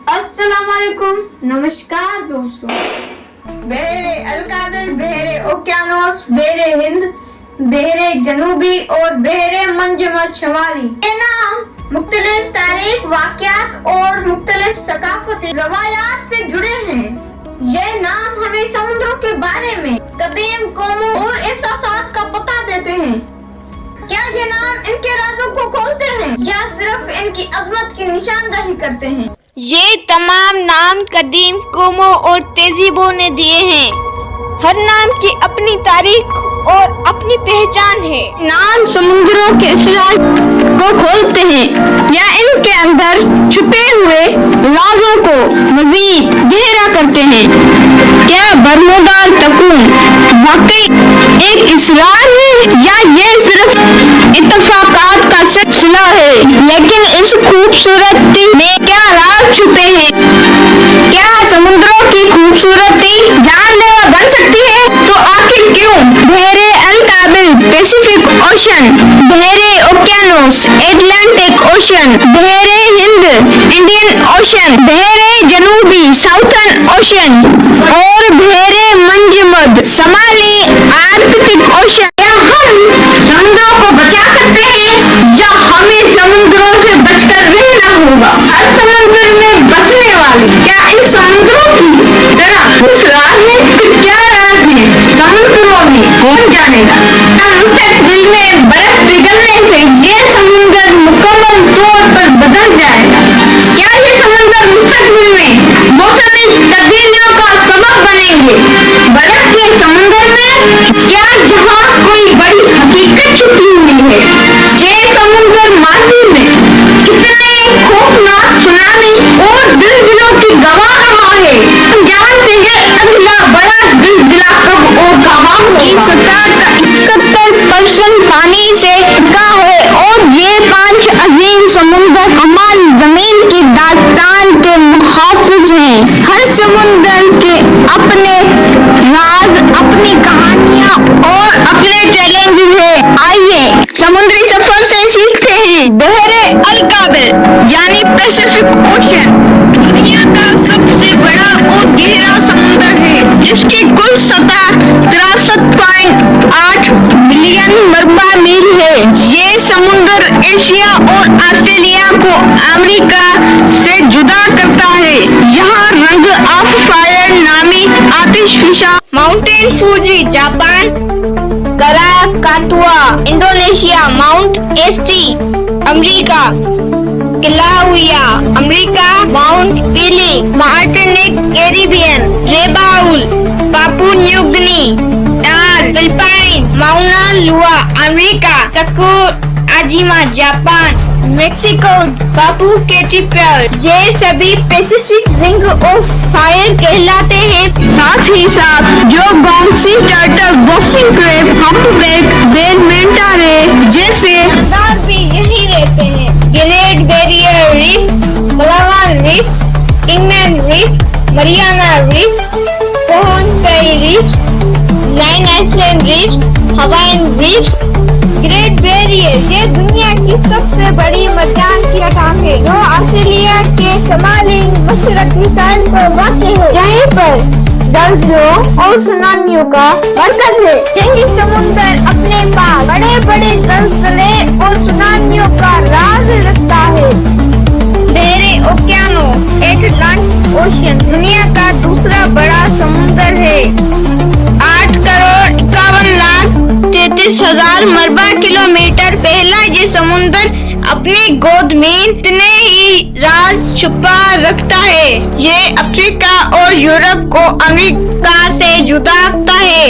अस्सलाम वालेकुम, नमस्कार दोस्तों। बहरे अलकाबिल, बहरे ओकियानोस, बहरे हिंद, बहरे जनूबी और बहरे मंजमद शमाली, ये नाम मुख्तलिफ तारीख, वाक़यात और मुख्तलिफ सकाफती रवायात से जुड़े हैं। ये नाम हमें समुद्रों के बारे में कदीम कौमों और एहसासात का पता देते हैं। क्या ये नाम इनके राज़ों को खोलते हैं या सिर्फ इनकी अज़मत की निशानदही करते हैं? ये तमाम नाम कदीम कौमों और तहजीबों ने दिए हैं। हर नाम की अपनी तारीख और अपनी पहचान है। नाम समुद्रों के राज को खोलते हैं या इनके अंदर छुपे हुए राजों को मजीद गहरा करते हैं। क्या बरमूदा तकून वाकई एक इसरार है या ये सिर्फ इत्तफाकात का सिलसिला है? लेकिन इस खूबसूरती में क्या राज छुपे हैं? क्या समुद्रों की खूबसूरती जानलेवा बन सकती है? तो आखिर क्यों? बहरे अलकाबिल पैसिफिक ओशन, बहरे ओकियानोस एटलांटिक ओशन, बहरे हिंद इंडियन ओशन, बहरे जनूबी साउथर्न ओशन और बहरे मंजमद शमाली आर्कटिक ओशन। क्या हम समुद्रों को बचा सकते हैं या हमें समुद्रों से बचकर रहना होगा? हर समुद्र में बसने वाले क्या इन समुद्रों की तरह कुछ राज है? क्या राज है समुद्रों में? कौन जानेगा? मुस्तकबिल में बर्फ पिघलने से ये समुद्र मुकम्मल तौर पर बदल जाएगा। क्या ये समुद्र मुस्तकबिल में मौसमी तब्दीलियों का सबब बनेंगे? बर्फ के समुद्र में क्या जहाँ कोई बड़ी हकीकत छुपी हुई है? ये समुद्र माजी में कितने खौफनाक सुनामी और जिलजिलों की गवाह रहा है। हम जानते हैं अगला बड़ा जिलजिला कब और कहाँ होगा। सतह का 71% पानी से ढका है और ये 5 अजीम समुद्र हमारी जमीन की दास्तान के मुहाफिज हैं। हर समुद्र के अपने राज, अपनी कहानियाँ और अपने चैलेंजेस हैं। आइए समुद्री सफर से सीखते हैं। बहरे अलकाबिल यानी पैसिफिक ओशन दुनिया का सबसे बड़ा और गहरा समुद्र है, जिसकी कुल सतह 63.8 मिलियन मरबा मील है। ये समुद्र एशिया और ऑस्ट्रेलिया को अमेरिका से जुदा करता है। यहाँ रंग ऑफ फायर नामी आतिशफिशा mountain Fuji Japan, Krakatoa Indonesia, mount एस्टी America, Kilauea America, mount Pelee Martinique Caribbean, Rabaul Papua New Guinea, Taal Philippine, Mauna Loa America, Sakurajima Japan, Mexico, Papua केटीप्यल, ये सभी पैसिफिक रिंग ऑफ फायर कहलाते हैं। साथ ही साथ जो bouncy turtle, boxing crab, humpback, whale manta ray जैसे जानदार भी यही रहते हैं। Great barrier reef, Palawan reef, Kingman reef, Mariana reef, Pohnpei reef, line island reef, Hawaiian reef, great barrier ये दुनिया की सबसे बड़ी मरजान की अटाक है जो ऑस्ट्रेलिया के शमाली मशरकी साइड पर वाक़ है। यहीं पर जलजों और सुनामियों का मरकज है। यही समुद्र अपने पास बड़े बड़े जलजले और सुनामियों का राज रखता है। बहरे ओकियानोस एटलांटिक ओशन दुनिया का दूसरा बड़ा समुद्र है। 8,51,33,000 मरबा किलोमीटर पहला ये समुद्र अपनी गोद में इतने ही राज छुपा रखता है। ये अफ्रीका और यूरोप को अमेरिका से जुदा रखता है।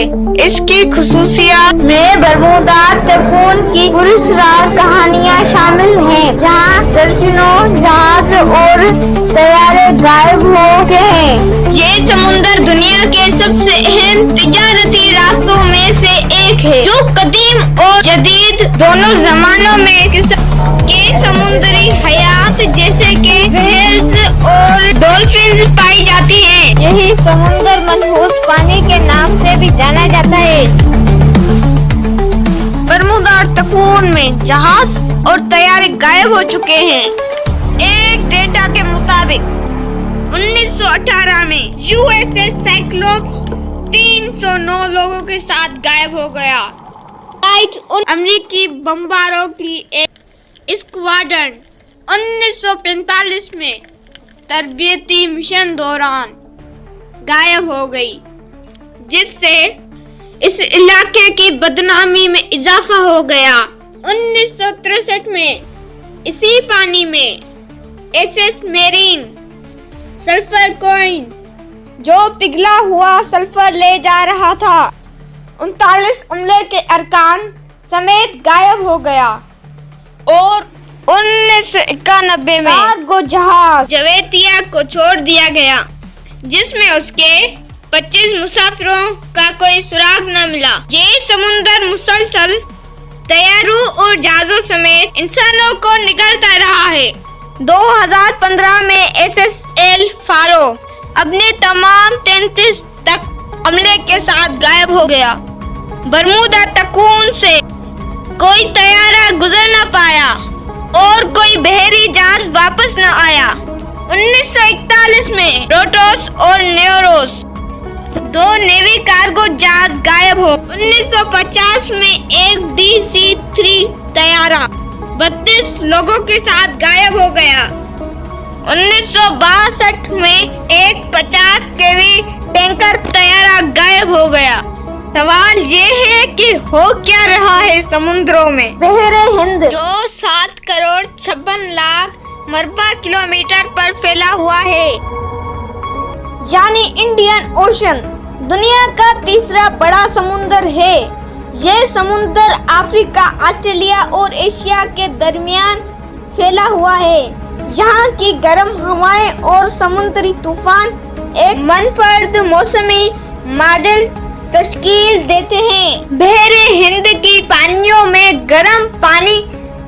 इसकी खुसूसियात में बरमूदा तकून की पुरस्कार कहानियाँ शामिल हैं, जहाँ दर्जनों जहाज और तैयारे गायब हो गए हैं। ये समुद्र दुनिया के सबसे अहम तिजारती रास्तों में से एक है, जो कदीम और जदीद दोनों जमानों में के समुद्री हयात जैसे कि व्हेल्स और डॉल्फिन पाई जाती हैं। यही समुद्र मनहूस पानी के नाम से भी जाना जाता है। बरमूदा तकून में जहाज और तैयारे गायब हो चुके हैं। एक डेटा के मुताबिक 1918 में यूएसएस साइक्लोप्स 309 लोगों के साथ गायब हो गया। अमेरिकी बमबारों की एक स्क्वाड्रन 1945 में तरबियती मिशन दौरान गायब हो गई, जिससे इस इलाके की बदनामी में इजाफा हो गया। 1963 में इसी पानी में एसएस मेरीन सल्फर कॉइन, जो पिघला हुआ सल्फर ले जा रहा था, 39 अमले के अरकान समेत गायब हो गया। और 1991 में कार्गो जहाज जवेतिया को छोड़ दिया गया, जिसमें उसके 25 मुसाफिरों का कोई सुराग न मिला। ये समुंदर मुसलसल तैयारों और जहाजों समेत इंसानों को निगलता रहा है। 2015 में एसएस एल फारो अपने तमाम 33 तक अमले के साथ गायब हो गया। बरमूदा टकून से कोई तैयारा गुजर न पाया और कोई बहरी जहाज वापस न आया। 1941 में रोटोस और नेरोस, 2 नेवी कार्गो जहाज गायब हो। 1950 में एक DC-3 तैयारा 32 लोगों के साथ गायब हो गया। 1962 में एक 50 केवी टैंकर तैयारा गायब हो गया। सवाल ये है कि हो क्या रहा है समुद्रों में? बहरे हिंद, जो 7 करोड़ 56 लाख मरबा किलोमीटर पर फैला हुआ है, यानी इंडियन ओशन, दुनिया का तीसरा बड़ा समुंदर है। ये समुंदर अफ्रीका, ऑस्ट्रेलिया और एशिया के दरमियान फैला हुआ है। यहाँ की गर्म हवाएं और समुद्री तूफान एक मनफर्द मौसमी मॉडल तश्कील देते हैं। बहरे हिंद की पानियों में गर्म पानी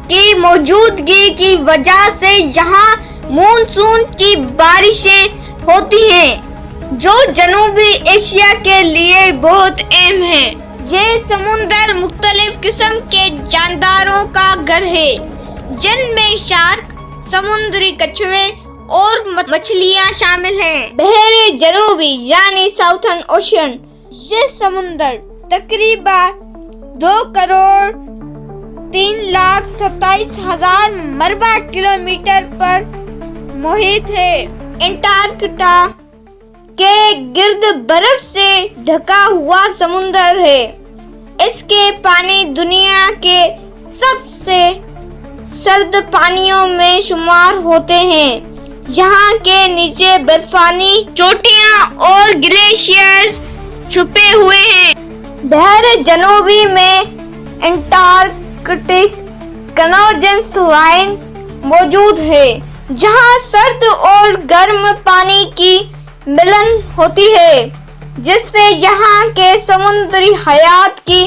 की मौजूदगी की वजह से यहाँ मानसून की बारिशें होती हैं, जो जनूबी एशिया के लिए बहुत अहम है। ये समुंदर मुख्तलिफ किस्म के जानदारों का घर है, जिनमें शार्क, समुद्री कछुए और मछलियाँ शामिल हैं। बहरे जनूबी यानी साउथर्न ओशन, ये समुंदर तकरीबन 2 करोड़ 3,27,000 मरबा किलोमीटर पर मुहित है। अंटार्कटिका के गिर्द बर्फ से ढका हुआ समुंदर है। इसके पानी दुनिया के सबसे सर्द पानियों में शुमार होते हैं। यहाँ के नीचे बर्फानी चोटियाँ और ग्लेशियर्स छुपे हुए हैं। बहरे जनूबी में अंटार्कटिक कन्वर्जेंस लाइन मौजूद है, जहाँ सर्द और गर्म पानी की मिलन होती है, जिससे यहाँ के समुद्री हयात की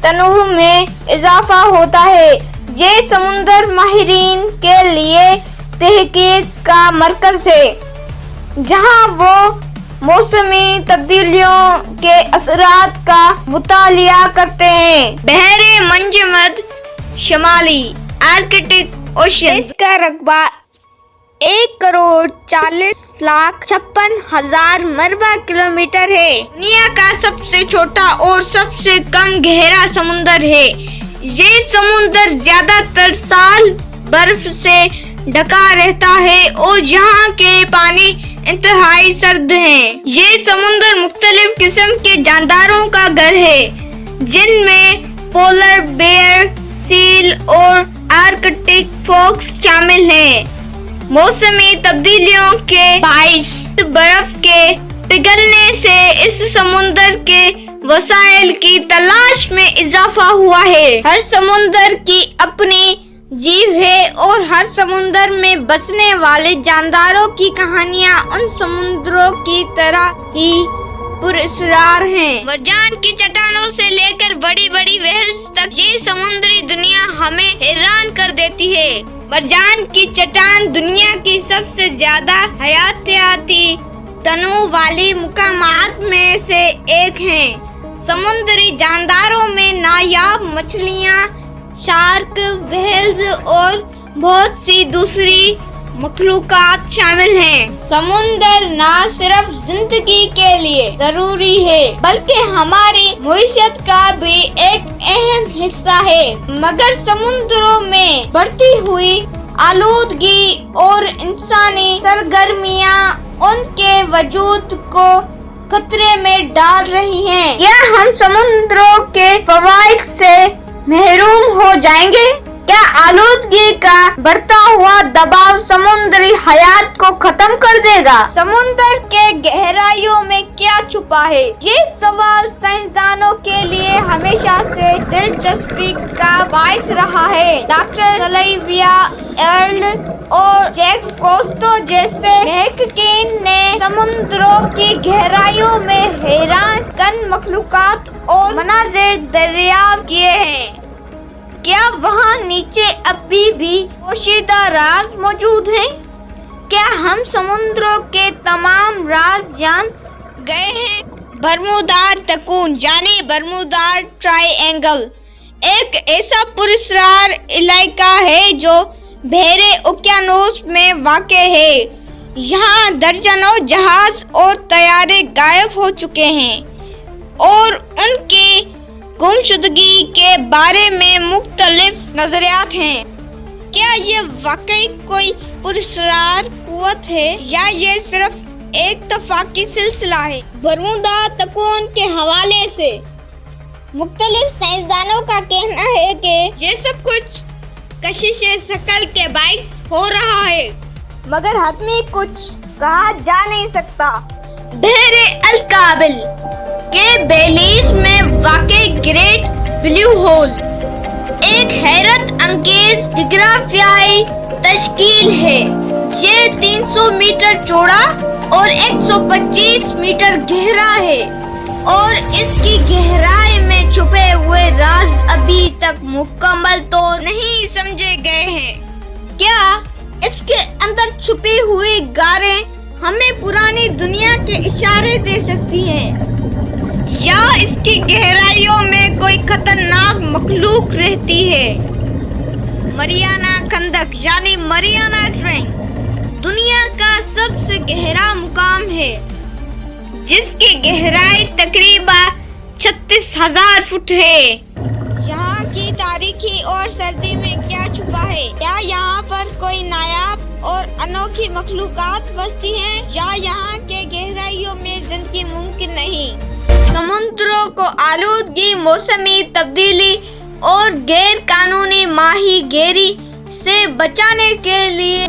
तनों में इजाफा होता है। ये समुंदर माहिरीन के लिए तहकीक का मरकज है, जहाँ वो मौसमी तब्दीलियों के असरात का मुतालिया करते हैं। बहरे मंजमद शमाली आर्कटिक ओशन, इसका रकबा 1 करोड़ 40,56,000 मरबा किलोमीटर है। दुनिया का सबसे छोटा और सबसे कम गहरा समुंदर है। ये समुंदर ज्यादातर साल बर्फ से ढका रहता है और यहाँ के पानी इंतहाई सर्द हैं। ये समुंदर मुख्तलिफ किस्म के जानदारों का घर है, जिनमें पोलर बेयर, सील और आर्कटिक फॉक्स शामिल हैं। मौसमी तब्दीलियों के बाइस बर्फ के पिघलने से इस समुंदर के वसाइल की तलाश में इजाफा हुआ है। हर समुंदर की अपनी जीव है और हर समुंदर में बसने वाले जानदारों की कहानियाँ उन समुद्रों की तरह ही पुरअसरार हैं। मरजान की चट्टानों से लेकर बड़ी बड़ी वेल्स तक ये समुद्री दुनिया हमें हैरान कर देती है। मरजान की चट्टान दुनिया की सबसे ज्यादा हयातियाती तनों वाली मुकामात में से एक है। समुद्री जानदारों में नायाब मछलियाँ, शार्क, व्हेल्स और बहुत सी दूसरी मखलूकात शामिल हैं। समुंदर न सिर्फ जिंदगी के लिए जरूरी है बल्कि हमारी मुईशत का भी एक अहम हिस्सा है, मगर समुद्रों में बढ़ती हुई आलूदगी और इंसानी सरगर्मियां उनके वजूद को खतरे में डाल रही हैं। क्या हम समुद्रों के फवाइद से महरूम हो जाएंगे? क्या आलूदगी का बढ़ता हुआ दबाव समुद्री हयात को खत्म कर देगा? समुद्र के गहराइयों में क्या छुपा है? ये सवाल साइंसदानों के लिए हमेशा से दिलचस्पी का बाइस रहा है। डॉक्टर सलाइविया एर्ल और जैक्स कोस्टो जैसे महक़क़ीन ने समुद्रों की गहराइयों में हैरान कन मखलूकात और मनाज़िर दरियाफ्त किए हैं। क्या वहाँ नीचे अभी भी पोशीदा राज मौजूद हैं? क्या हम समुद्रों के तमाम राज जान गए हैं? बर्मुदा तकून यानी बर्मुदा ट्रायंगल एक ऐसा पुरस्कार इलाका है जो बहरे उकियानोस में वाक़ है। यहाँ दर्जनों जहाज और तैयारे गायब हो चुके हैं और उनकी गुमशुदगी के बारे में मुख्तलिफ नजरियात हैं। क्या ये वाकई कोई पुरस्कार कुव्वत है या ये सिर्फ एक तफाकी सिलसिला है? बर्मुदा तकून के हवाले से मुख्तलिफ साइंसदानों का कहना है कि ये सब कुछ कशिश शकल के बाइस हो रहा है, मगर हतमी कुछ कहा जा नहीं सकता। बहरे अल-काबिल के बेलीज में वाक़े ग्रेट ब्लू होल एक हैरत अंगेज जिग्राफियाई तश्कील है। ये 300 मीटर चौड़ा और 125 मीटर गहरा है और इसकी गहराई में छुपे हुए राज अभी तक मुकम्मल तो नहीं समझे गए हैं। क्या इसके अंदर छुपी हुई गारें हमें पुरानी दुनिया के इशारे दे सकती हैं या इसकी गहराइयों में कोई खतरनाक मखलूक रहती है? मरियाना खंदक यानी मरियाना ट्रेंच दुनिया का सबसे गहरा मुकाम है जिसकी गहराई तकरीबन 36,000 फुट है। यहाँ की तारीखी और सर्दी में क्या छुपा है? क्या यहाँ पर कोई नायाब और अनोखी मखलूकात बसती हैं या यहाँ के गहराइयों में जिंदगी मुमकिन नहीं? समुद्रों को आलूदगी, मौसमी तब्दीली और गैर कानूनी माहीगीरी से बचाने के लिए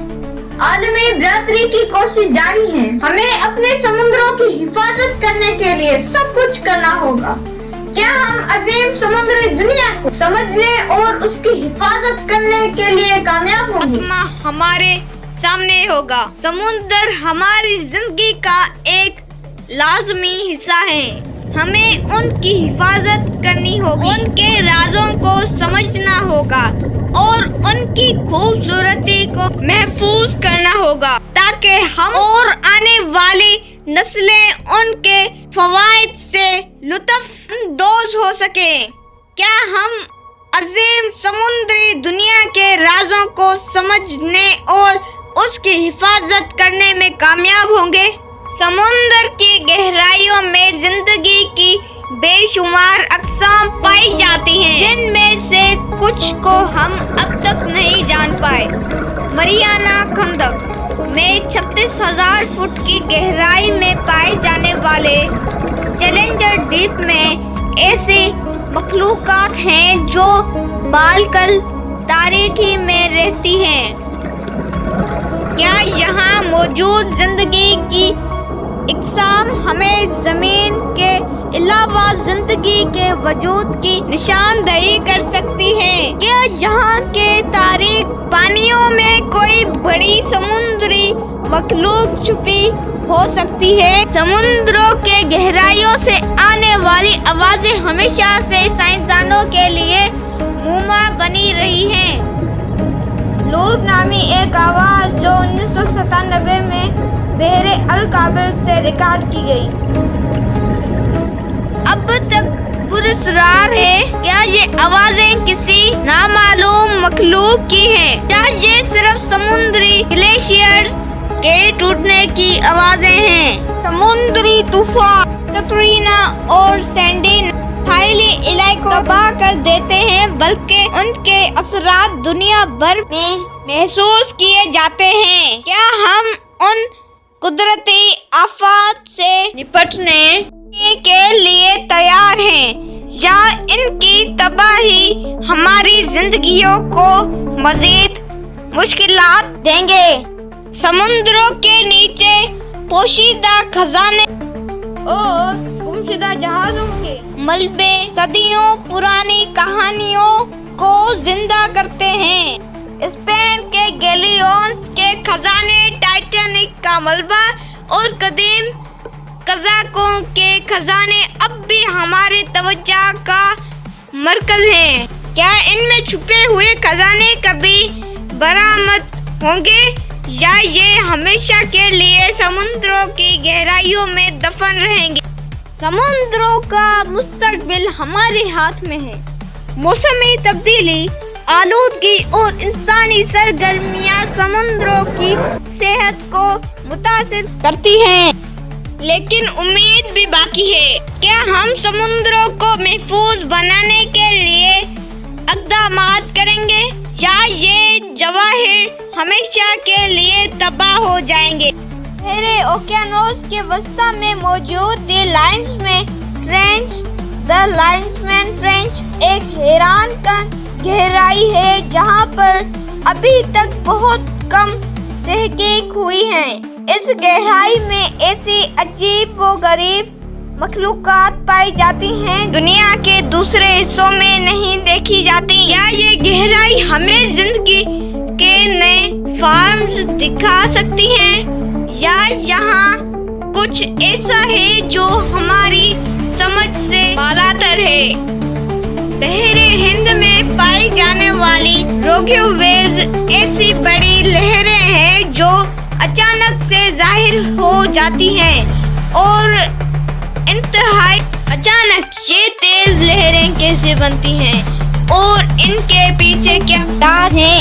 आलमी बरादरी की कोशिश जारी है। हमें अपने समुद्रों की हिफाजत करने के लिए सब कुछ करना होगा। क्या हम अजीम समुद्री दुनिया को समझने और उसकी हिफाजत करने के लिए कामयाब होंगे? हमारे सामने होगा। समुद्र हमारी जिंदगी का एक लाजमी हिस्सा है। हमें उनकी हिफाजत करनी होगी, उनके राजों को समझना होगा और उनकी खूबसूरती को महफूज करना होगा ताकि हम और आने वाली नस्लें उनके फवाइद से लुत्फ अंदोज हो सके। क्या हम अजीम समुद्री दुनिया के राजों को समझने और उसकी हिफाजत करने में कामयाब होंगे? समुद्र की गहराइयों में जिंदगी की बेशुमार अक़साम पाई जाती हैं, जिनमें से कुछ को हम अब तक नहीं जान पाए। मरियाना खंदक में 36,000 फुट की गहराई में पाए जाने वाले चैलेंजर डीप में ऐसी मखलूकात हैं जो बालकल तारीकी में रहती हैं। क्या यहाँ मौजूद जिंदगी की इक़साम हमें ज़मीन के अलावा जिंदगी के वजूद की निशानदही कर सकती हैं? क्या यहाँ के तारीक पानियों में कोई बड़ी समुद्री मखलूक छुपी हो सकती है? समुद्रों के गहराइयों से आने वाली आवाज़ें हमेशा से साइंसदानों के लिए मुमा बनी रही हैं। लूप नामी एक आवाज़ जो 1997 में बहरे अल-काबिल से रिकॉर्ड की गई, अब तक पुरस्कार है? क्या ये आवाजें किसी नामालूम मखलूक की हैं? क्या ये सिर्फ समुद्री ग्लेशियर्स के टूटने की आवाजें हैं? समुद्री तूफान कतरीना और सैंडी साहिली इलाके को तबाह कर देते हैं, बल्कि उनके असरात दुनिया भर में महसूस किए जाते हैं। क्या हम उन कुदरती आफत से निपटने के लिए तैयार हैं, या इनकी तबाही हमारी जिंदगियों को मजीद मुश्किलात देंगे? समुद्रों के नीचे पोशीदा खजाने और गुमशुदा जहाजों के मलबे सदियों पुरानी कहानियों को जिंदा करते हैं। स्पेन के गैलियोन्स के खजाने, टाइटैनिक का मलबा और कदीम कज़ाकों के खजाने अब भी हमारे तवज्जो का मरकज हैं। क्या इनमें छुपे हुए खजाने कभी बरामद होंगे, या ये हमेशा के लिए समुद्रों की गहराइयों में दफन रहेंगे? समुद्रों का मुस्तकबिल हमारे हाथ में है। मौसमी तब्दीली, आलूदगी और इंसानी सरगर्मियां समुद्रों की सेहत को मुतासिर करती हैं, लेकिन उम्मीद भी बाकी है। क्या हम समुद्रों को महफूज बनाने के लिए इक़दामात करेंगे, या ये जवाहिर हमेशा के लिए तबाह हो जाएंगे? गहरे ओकियानोस के वस्ता में मौजूद द लाइन्समैन ट्रेंच एक हैरान कन गहराई है, जहां पर अभी तक बहुत कम तहकीक हुई है। इस गहराई में ऐसी अजीब व गरीब मखलूकात पाई जाती हैं दुनिया के दूसरे हिस्सों में नहीं देखी जाती। क्या ये गहराई हमें जिंदगी के नए फॉर्म्स दिखा सकती है, या यहाँ कुछ ऐसा है जो हमारी समझ से बालातर है? बहरे हिंद में पाई जाने वाली रोगियो वेव्स ऐसी बड़ी लहरें हैं जो अचानक से जाहिर हो जाती हैं, और इंतहाई अचानक ये तेज लहरें कैसे बनती हैं और इनके पीछे क्या राज है,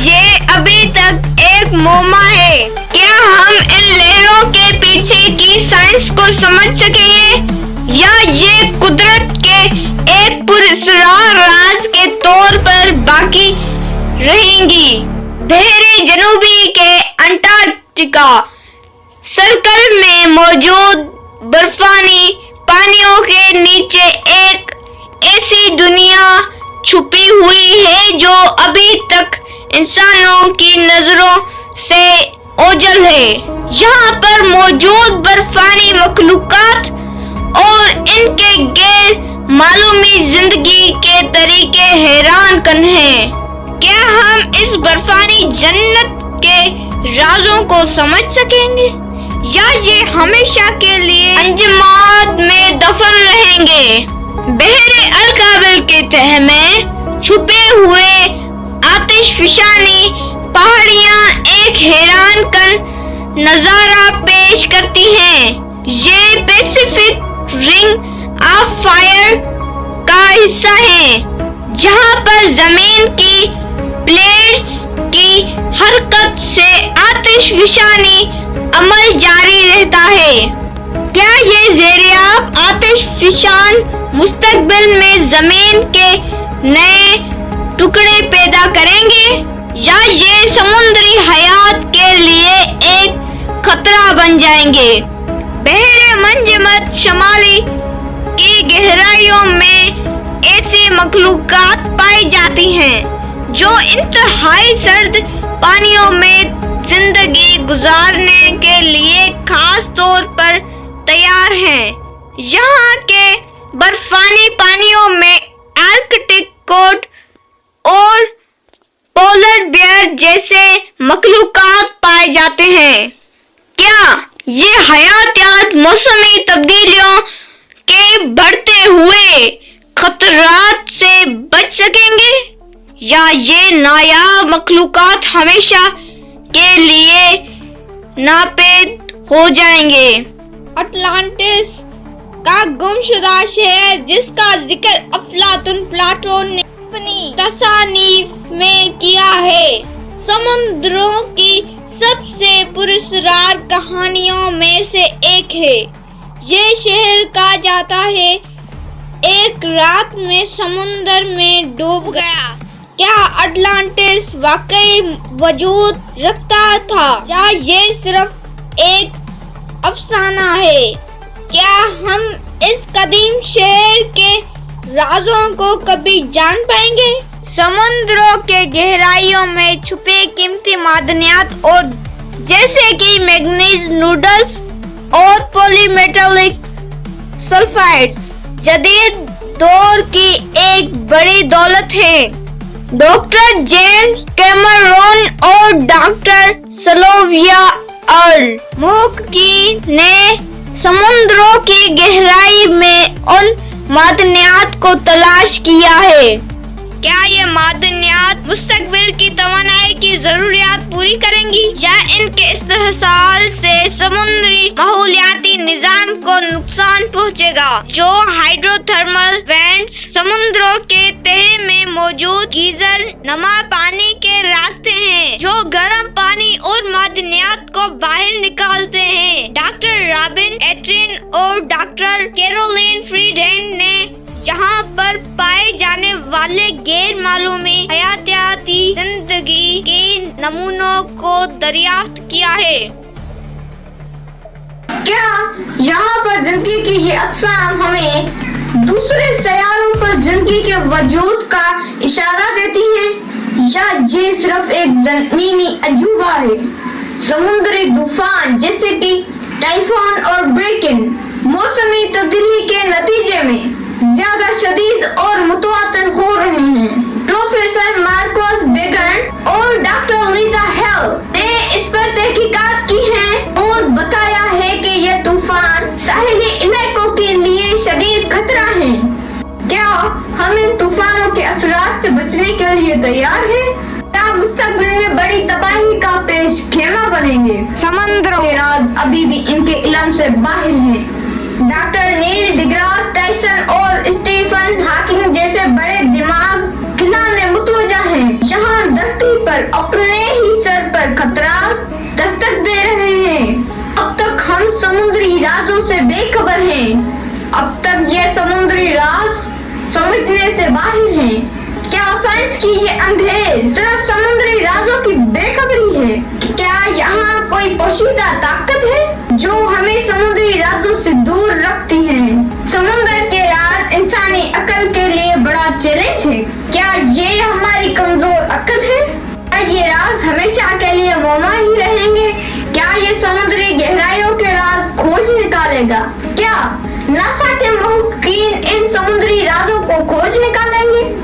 ये अभी तक एक मोमा है। क्या हम इन लहरों के पीछे की साइंस को समझ सकेंगे, या ये कुदरत के एक पुरस्कार राज के तौर पर बाकी रहेंगी? बहरे जनूबी के अंटार्कटिका सर्कल में मौजूद बर्फानी पानियों के नीचे एक ऐसी दुनिया छुपी हुई है जो अभी तक इंसानों की नजरों से ओझल है। यहाँ पर मौजूद बर्फानी मखलूकात और इनके गैर मालूमी जिंदगी के तरीके हैरान कन हैं। क्या हम इस बर्फानी जन्नत के राजों को समझ सकेंगे, या ये हमेशा के लिए अंजमात में दफन रहेंगे? बहरे अलकाबिल के तह में छुपे हुए आतिशफशानी पहाड़ियाँ एक हैरान कन नजारा पेश करती हैं। ये पैसिफिक रिंग ऑफ फायर का हिस्सा है, जहाँ पर जमीन की प्लेट्स की हरकत से आतिशफशानी अमल जारी रहता है। क्या ये ज़ेरियाब आतिशफशान मुस्तकबिल में जमीन के नए टुकड़े पैदा करेंगे, या ये समुद्री हयात के लिए एक खतरा बन जाएंगे? बहरे मंजमत शमाली की गहराइयों में ऐसी मखलूकात पाई जाती हैं जो इंतहाई सर्द पानियों में जिंदगी गुजारने के लिए खास तौर पर तैयार हैं। यहाँ के बर्फानी पानियों में आर्कटिक कोट और पोलर बेयर जैसे मखलूकात पाए जाते हैं। क्या ये हयातियात मौसमी तब्दीलियों के बढ़ते हुए खतरात से बच सकेंगे, या ये नायाब मखलूकात हमेशा के लिए नापेद हो जाएंगे? अटलांटिस کا گمشدہ شہر جس کا ذکر افلاطون پلاٹو نے اپنی تصانیف میں کیا ہے، سمندروں کی سب سے پراسرار کہانیوں میں سے ایک ہے۔ یہ شہر کہا جاتا ہے ایک رات میں سمندر میں ڈوب گیا۔ کیا اٹلانٹس واقعی وجود رکھتا تھا یا یہ صرف ایک افسانہ ہے؟ کیا ہم اس قدیم شہر کے رازوں کو کبھی جان پائیں گے؟ سمندروں کے گہرائیوں میں چھپے قیمتی معدنیات اور جیسے کہ مینگنیز نوڈلز اور پولی میٹلک سلفائڈز جدید دور کی ایک بڑی دولت ہے۔ ڈاکٹر جیمز کیمرون اور ڈاکٹر سلویا ارل محققین نے سمندروں کی گہرائی میں ان معدنیات کو تلاش کیا ہے۔ کیا یہ معدنیات مستقبل کی توانائی کی ضروریات پوری کریں گی یا ان کے استحصال سے سمندری ماحولیاتی نظام کو نقصان پہنچے گا؟ جو ہائیڈرو تھرمل وینٹس سمندروں کے تہہ میں موجود گیزر نما پانی کے راستے ہیں جو گرم پانی اور معدنیات کو باہر نکالتے ہیں۔ ڈاکٹر رابن ایٹرن اور ڈاکٹر کیرولین فریڈین نے یہاں پر پائے جانے والے غیر معلومی حیاتیاتی زندگی کے نمونوں کو دریافت کیا ہے۔ کیا یہاں پر زندگی کی یہ اقسام ہمیں دوسرے سیاروں پر زندگی کے وجود کا اشارہ دیتی ہیں یا یہ صرف ایک زمینی عجوبہ ہے؟ سمندری طوفان جیسے کہ ٹائفون اور بریکن موسمی تبدیلی کے نتیجے میں زیادہ شدید اور متواتر ہو رہے ہیں۔ پروفیسر مارکوس بیگن اور ڈاکٹر لیزا ہیل نے اس پر تحقیقات کی ہیں اور بتایا ہے کہ یہ طوفان ساحلی علاقوں کے لیے شدید خطرہ ہیں۔ کیا ہم ان طوفانوں کے اثرات سے بچنے کے لیے تیار ہیں؟ کیا مستقبل میں بڑی تباہی کا پیش خیمہ بنیں گے؟ سمندروں کے راز ابھی بھی ان کے علم سے باہر ہیں۔ ڈاکٹر نیل ڈیگراس ٹائسن اور اسٹیفن ہاکنگ جیسے بڑے دماغ خلا میں متوجہ ہیں۔ یہاں دھرتی پر اپنے ہی سر پر خطرات دستک دے رہے ہیں۔ اب تک ہم سمندری رازوں سے بے خبر ہیں۔ اب تک یہ سمندری راز سمجھنے سے باہر ہیں۔ کیا سائنس کی یہ اندھیر صرف سمندری رازوں کی بے خبری ہے؟ کیا یہاں کوئی پوشیدہ طاقت ہے جو ہمیں سمندری رازوں سے دور رکھتی ہے؟ سمندر کے راز انسانی عقل کے لیے بڑا چیلنج ہے۔ کیا یہ ہماری کمزور عقل ہے؟ کیا یہ راز ہمیشہ کے لیے معمہ ہی رہیں گے؟ کیا یہ سمندری گہرائیوں کے راز کھوج نکالے گا؟ کیا ناسا کے محققین ان سمندری رازوں کو کھوج نکالیں گے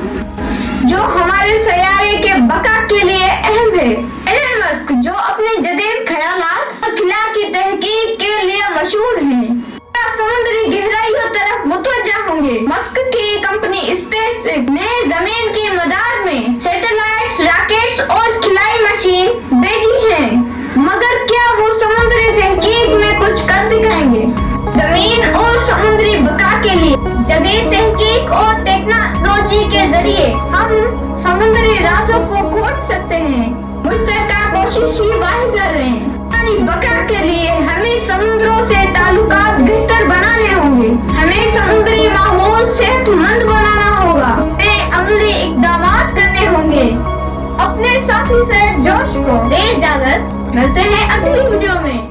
جو ہمارے سیارے کے بقا کے لیے اہم ہے؟ ایلن مسک جو اپنے جدید خیالات اور خلا کی تحقیق کے لیے مشہور ہیں، کیا سمندری گہرائیوں طرف متوجہ ہوں گے؟ مسک کی کمپنی اسپیس ایکس نے زمین کے مدار میں سیٹلائٹس، راکٹس اور خلائی مشین بھیجی ہیں، مگر کیا وہ سمندری تحقیق میں کچھ کر دکھائیں گے؟ زمین اور سمندری بقا کے لیے جدید تحقیق اور ٹیکنالوجی کے ذریعے ہم سمندری رازوں کو کھوج سکتے ہیں۔ مشترکہ کوشش ہی واحد حل ہے۔ پانی بقا کے لیے ہمیں سمندروں سے تعلقات بہتر بنانے ہوں گے۔ ہمیں سمندری ماحول صحت مند بنانا ہوگا۔ ہمیں عملی اقدامات کرنے ہوں گے۔ اپنے ساتھی سے جوش کو دے اجازت، ملتے ہیں اگلی ویڈیو میں۔